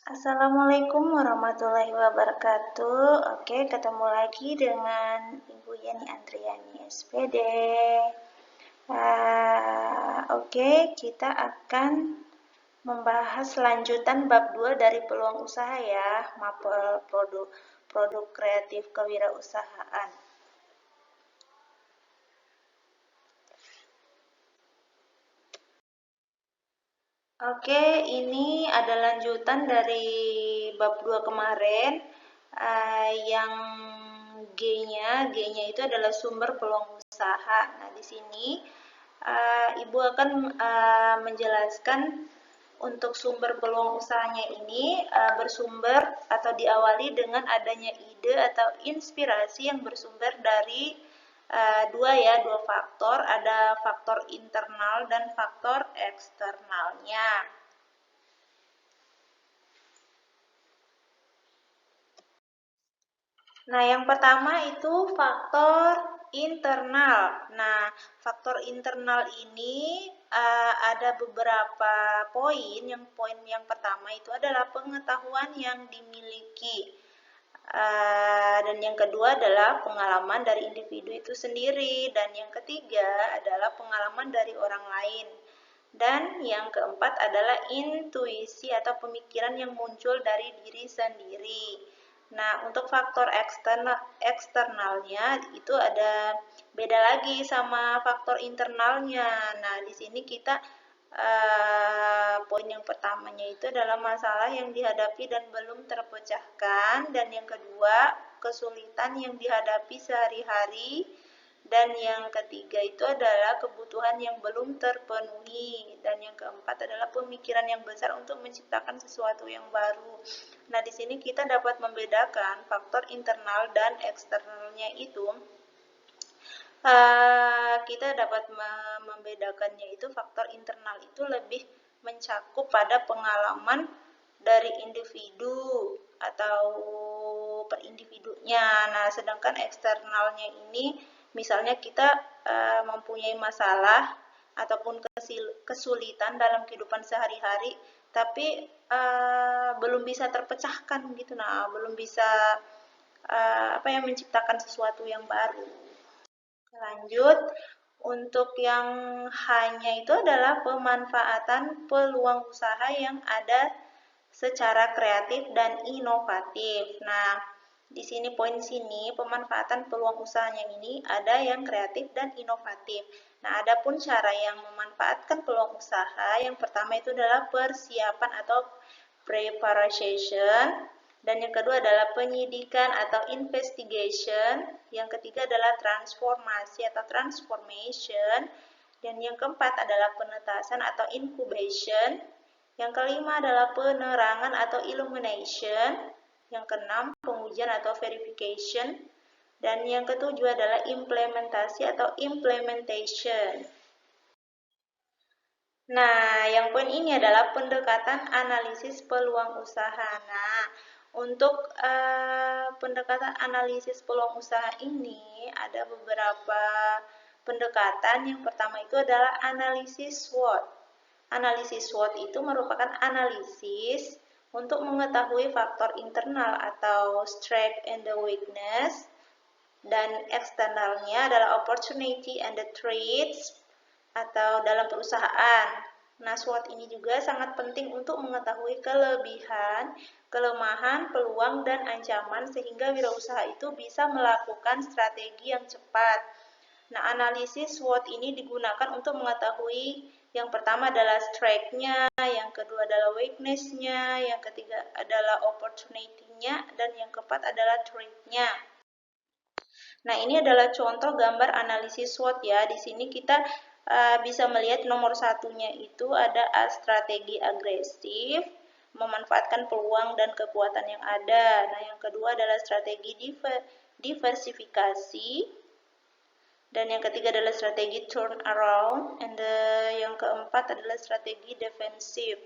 Assalamualaikum warahmatullahi wabarakatuh. Oke, ketemu lagi dengan Ibu Yani Andriani SPD. Oke, kita akan membahas lanjutan bab 2 dari peluang usaha ya, mapel produk kreatif kewirausahaan. Oke, ini ada lanjutan dari bab 2 kemarin, yang G-nya itu adalah sumber peluang usaha. Nah, di sini Ibu akan menjelaskan untuk sumber peluang usahanya ini bersumber atau diawali dengan adanya ide atau inspirasi yang bersumber dari dua faktor, ada faktor internal dan faktor eksternalnya. Nah, yang pertama itu faktor internal. Nah, faktor internal ini ada beberapa poin. Poin yang pertama itu adalah pengetahuan yang dimiliki. Dan yang kedua adalah pengalaman dari individu itu sendiri. Dan yang ketiga adalah pengalaman dari orang lain. Dan yang keempat adalah intuisi atau pemikiran yang muncul dari diri sendiri. Nah, untuk faktor eksternalnya itu ada beda lagi sama faktor internalnya. Nah, di sini kita poin yang pertamanya itu adalah masalah yang dihadapi dan belum terpecahkan, dan yang kedua kesulitan yang dihadapi sehari-hari, dan yang ketiga itu adalah kebutuhan yang belum terpenuhi, dan yang keempat adalah pemikiran yang besar untuk menciptakan sesuatu yang baru. Nah, di sini kita dapat membedakan faktor internal dan eksternalnya itu. Kita dapat membedakannya itu faktor internal itu lebih mencakup pada pengalaman dari individu atau per individunya. Nah, sedangkan eksternalnya ini misalnya kita mempunyai masalah ataupun kesulitan dalam kehidupan sehari-hari, tapi belum bisa terpecahkan gitu. Nah, belum bisa menciptakan sesuatu yang baru. Lanjut, untuk yang hanya itu adalah pemanfaatan peluang usaha yang ada secara kreatif dan inovatif. Nah, di sini poin sini pemanfaatan peluang usahanya ini ada yang kreatif dan inovatif. Nah, adapun cara yang memanfaatkan peluang usaha, yang pertama itu adalah persiapan atau preparation, dan yang kedua adalah penyidikan atau investigation, yang ketiga adalah transformasi atau transformation, dan yang keempat adalah penetasan atau incubation, yang kelima adalah penerangan atau illumination, yang keenam pengujian atau verification, dan yang ketujuh adalah implementasi atau implementation. Nah, yang poin ini adalah pendekatan analisis peluang usaha. Nah, untuk pendekatan analisis peluang usaha ini ada beberapa pendekatan. Yang pertama itu adalah analisis SWOT. Analisis SWOT itu merupakan analisis untuk mengetahui faktor internal atau strength and the weakness, dan eksternalnya adalah opportunity and the threats atau dalam perusahaan. Nah, SWOT ini juga sangat penting untuk mengetahui kelebihan, kelemahan, peluang, dan ancaman sehingga wirausaha itu bisa melakukan strategi yang cepat. Nah, analisis SWOT ini digunakan untuk mengetahui yang pertama adalah strength-nya, yang kedua adalah weakness-nya, yang ketiga adalah opportunity-nya, dan yang keempat adalah threat-nya. Nah, ini adalah contoh gambar analisis SWOT ya. Di sini kita bisa melihat nomor satunya itu ada strategi agresif, memanfaatkan peluang dan kekuatan yang ada. Nah, yang kedua adalah strategi diversifikasi, dan yang ketiga adalah strategi turn around, and yang keempat adalah strategi defensif.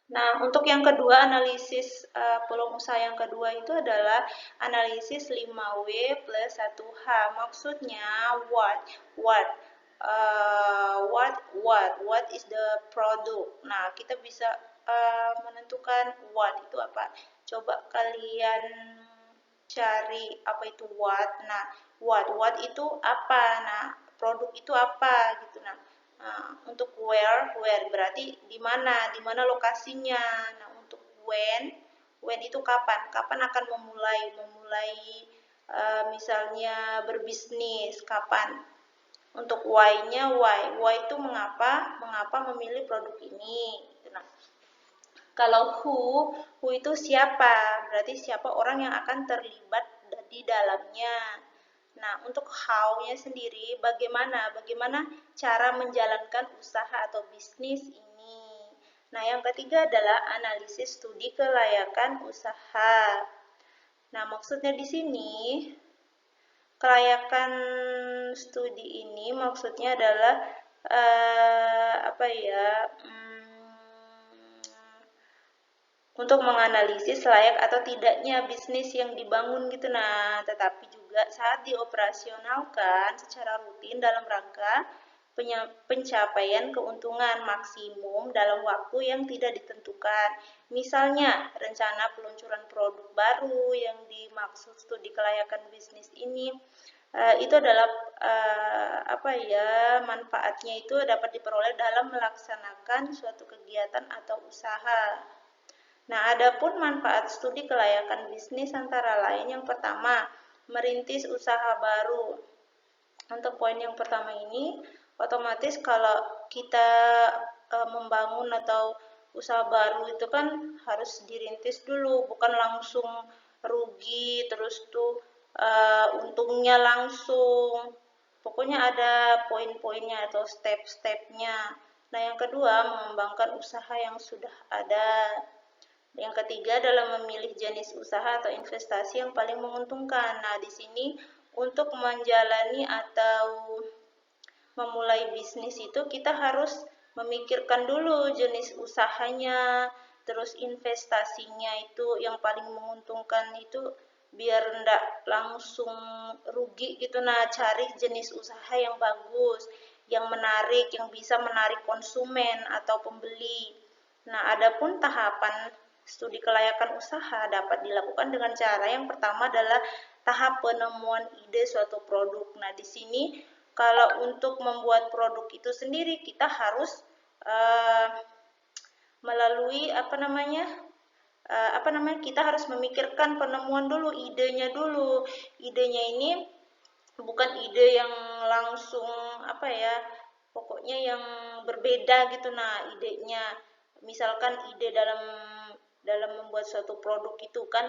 Nah, untuk yang kedua, analisis peluang usaha yang kedua itu adalah analisis 5W plus 1H. Maksudnya what? what is the product. Nah, kita bisa menentukan what itu apa. Coba kalian cari apa itu what. Nah, what itu apa. Nah, produk itu apa gitu. Nah, untuk where berarti di mana lokasinya. Nah, untuk when itu kapan akan memulai misalnya berbisnis, kapan. Untuk why-nya, why itu mengapa memilih produk ini. Nah, kalau who itu siapa, berarti siapa orang yang akan terlibat di dalamnya. Nah, untuk how-nya sendiri, bagaimana cara menjalankan usaha atau bisnis ini. Nah, yang ketiga adalah analisis studi kelayakan usaha. Nah, maksudnya di sini kelayakan studi ini maksudnya adalah untuk menganalisis layak atau tidaknya bisnis yang dibangun gitu. Nah, tetapi juga saat dioperasionalkan secara rutin dalam rangka pencapaian keuntungan maksimum dalam waktu yang tidak ditentukan. Misalnya, rencana peluncuran produk baru yang dimaksud studi kelayakan bisnis ini itu adalah manfaatnya itu dapat diperoleh dalam melaksanakan suatu kegiatan atau usaha. Nah, adapun manfaat studi kelayakan bisnis antara lain yang pertama, merintis usaha baru. Untuk poin yang pertama ini, otomatis kalau kita membangun atau usaha baru itu kan harus dirintis dulu, bukan langsung rugi terus tuh untungnya langsung. Pokoknya ada poin-poinnya atau step-stepnya. Nah, yang kedua, mengembangkan usaha yang sudah ada. Yang ketiga adalah memilih jenis usaha atau investasi yang paling menguntungkan. Nah, di sini untuk menjalani atau memulai bisnis itu kita harus memikirkan dulu jenis usahanya, terus investasinya itu yang paling menguntungkan itu biar enggak langsung rugi gitu. Nah, cari jenis usaha yang bagus, yang menarik, yang bisa menarik konsumen atau pembeli. Nah, adapun tahapan studi kelayakan usaha dapat dilakukan dengan cara yang pertama adalah tahap penemuan ide suatu produk. Nah, di sini kalau untuk membuat produk itu sendiri kita harus melalui kita harus memikirkan penemuan dulu, idenya dulu. Idenya ini bukan ide yang langsung pokoknya yang berbeda gitu. Nah, idenya misalkan ide dalam membuat suatu produk itu kan,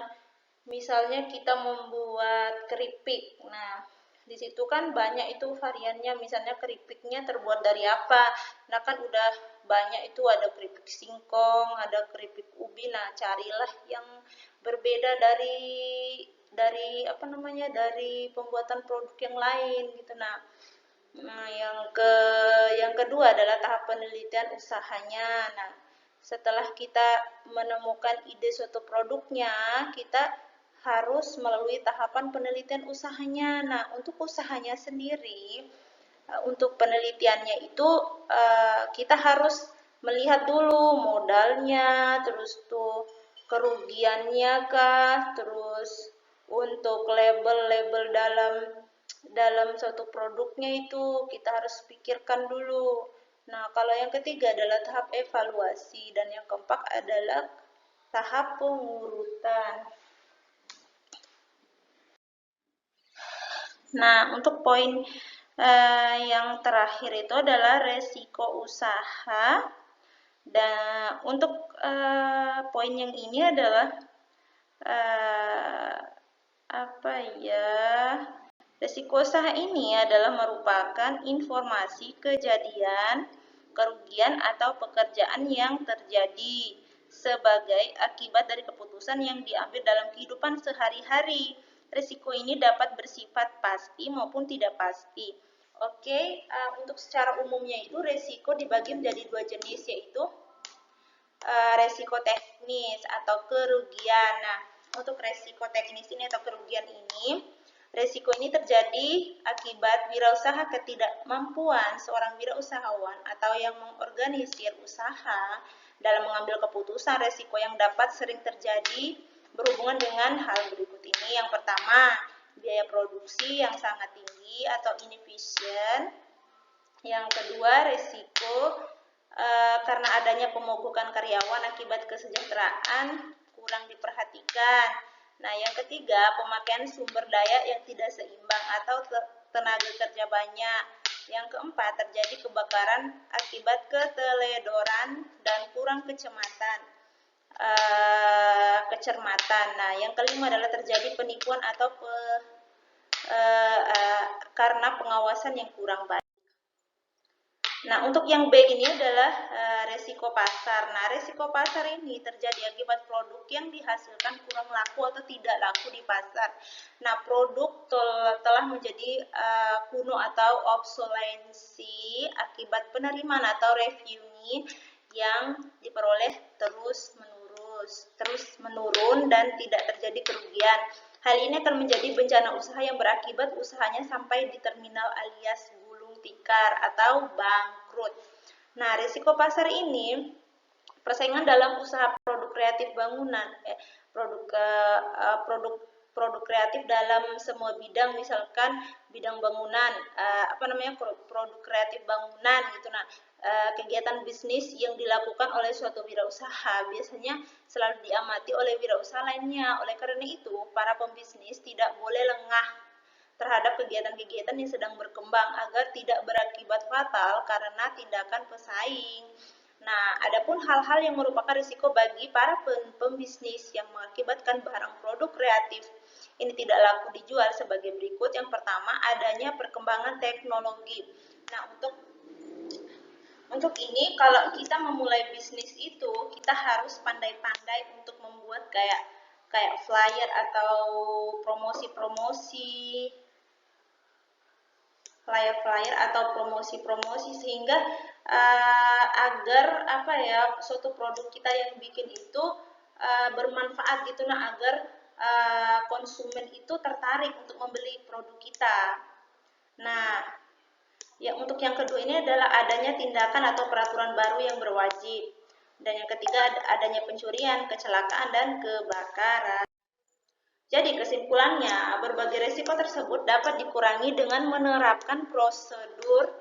misalnya kita membuat keripik. Nah, di situ kan banyak itu variannya, misalnya keripiknya terbuat dari apa. Nah, kan udah banyak itu, ada keripik singkong, ada keripik ubi. Nah, carilah yang berbeda dari pembuatan produk yang lain gitu. Nah, yang kedua adalah tahap penelitian usahanya. Nah, setelah kita menemukan ide suatu produknya, kita harus melalui tahapan penelitian usahanya. Nah, untuk usahanya sendiri, untuk penelitiannya itu kita harus melihat dulu modalnya, terus tuh kerugiannya kah, terus untuk label-label dalam suatu produknya itu kita harus pikirkan dulu. Nah, kalau yang ketiga adalah tahap evaluasi dan yang keempat adalah tahap pengurutan. Nah, untuk poin yang terakhir itu adalah resiko usaha. Dan untuk poin yang ini adalah resiko usaha ini adalah merupakan informasi kejadian, kerugian atau pekerjaan yang terjadi sebagai akibat dari keputusan yang diambil dalam kehidupan sehari-hari. Resiko ini dapat bersifat pasti maupun tidak pasti. Oke, untuk secara umumnya itu resiko dibagi menjadi dua jenis, yaitu resiko teknis atau kerugian. Nah, untuk resiko teknis ini atau kerugian ini Resiko ini terjadi akibat wirausaha ketidakmampuan seorang wirausahawan atau yang mengorganisir usaha dalam mengambil keputusan. Resiko yang dapat sering terjadi berhubungan dengan hal berikut ini. Yang pertama, biaya produksi yang sangat tinggi atau inefisien. Yang kedua, resiko karena adanya pemogokan karyawan akibat kesejahteraan kurang diperhatikan. Nah, yang ketiga, pemakaian sumber daya yang tidak seimbang atau tenaga kerja banyak. Yang keempat, terjadi kebakaran akibat keteledoran dan kurang kecermatan. Nah, yang kelima adalah terjadi penipuan atau karena pengawasan yang kurang baik. Nah, untuk yang B ini adalah resiko pasar. Nah, resiko pasar ini terjadi akibat produk yang dihasilkan kurang laku atau tidak laku di pasar. Nah, produk telah menjadi kuno atau obsolensi akibat penerimaan atau revenue yang diperoleh terus menurun dan tidak terjadi kerugian. Hal ini akan menjadi bencana usaha yang berakibat usahanya sampai di terminal alias gulung tikar atau bangkrut. Nah, risiko pasar ini persaingan dalam usaha produk kreatif bangunan, produk kreatif dalam semua bidang, misalkan bidang bangunan, produk kreatif bangunan gitu. Nah, kegiatan bisnis yang dilakukan oleh suatu wirausaha biasanya selalu diamati oleh wirausaha lainnya. Oleh karena itu, para pembisnis tidak boleh lengah terhadap kegiatan-kegiatan yang sedang berkembang agar tidak berakibat fatal karena tindakan pesaing. Nah, adapun hal-hal yang merupakan risiko bagi para pembisnis yang mengakibatkan barang produk kreatif ini tidak laku dijual sebagai berikut. Yang pertama, adanya perkembangan teknologi. Nah, untuk ini, kalau kita memulai bisnis itu, kita harus pandai-pandai untuk membuat kayak flyer atau promosi-promosi, flyer-flyer atau promosi-promosi, sehingga agar suatu produk kita yang bikin itu bermanfaat gitu. Nah, agar konsumen itu tertarik untuk membeli produk kita. Nah, ya, untuk yang kedua ini adalah adanya tindakan atau peraturan baru yang berwajib. Dan yang ketiga, adanya pencurian, kecelakaan, dan kebakaran. Jadi kesimpulannya, berbagai risiko tersebut dapat dikurangi dengan menerapkan prosedur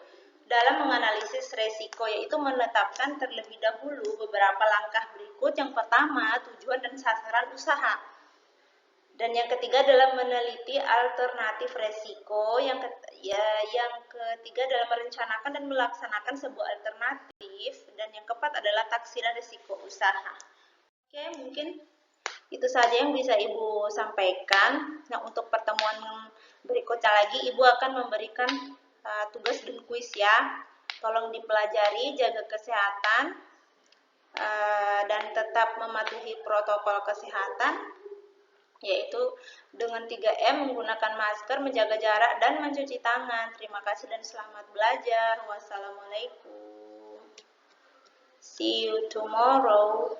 dalam menganalisis risiko, yaitu menetapkan terlebih dahulu beberapa langkah berikut. Yang pertama, tujuan dan sasaran usaha. Dan yang ketiga adalah meneliti alternatif resiko. Yang ketiga adalah merencanakan dan melaksanakan sebuah alternatif. Dan yang keempat adalah taksiran risiko usaha. Oke, mungkin itu saja yang bisa Ibu sampaikan. Nah, untuk pertemuan berikutnya lagi, Ibu akan memberikan tugas dan kuis ya. Tolong dipelajari, jaga kesehatan, dan tetap mematuhi protokol kesehatan, yaitu dengan 3M, menggunakan masker, menjaga jarak, dan mencuci tangan. Terima kasih dan selamat belajar. Wassalamualaikum. See you tomorrow.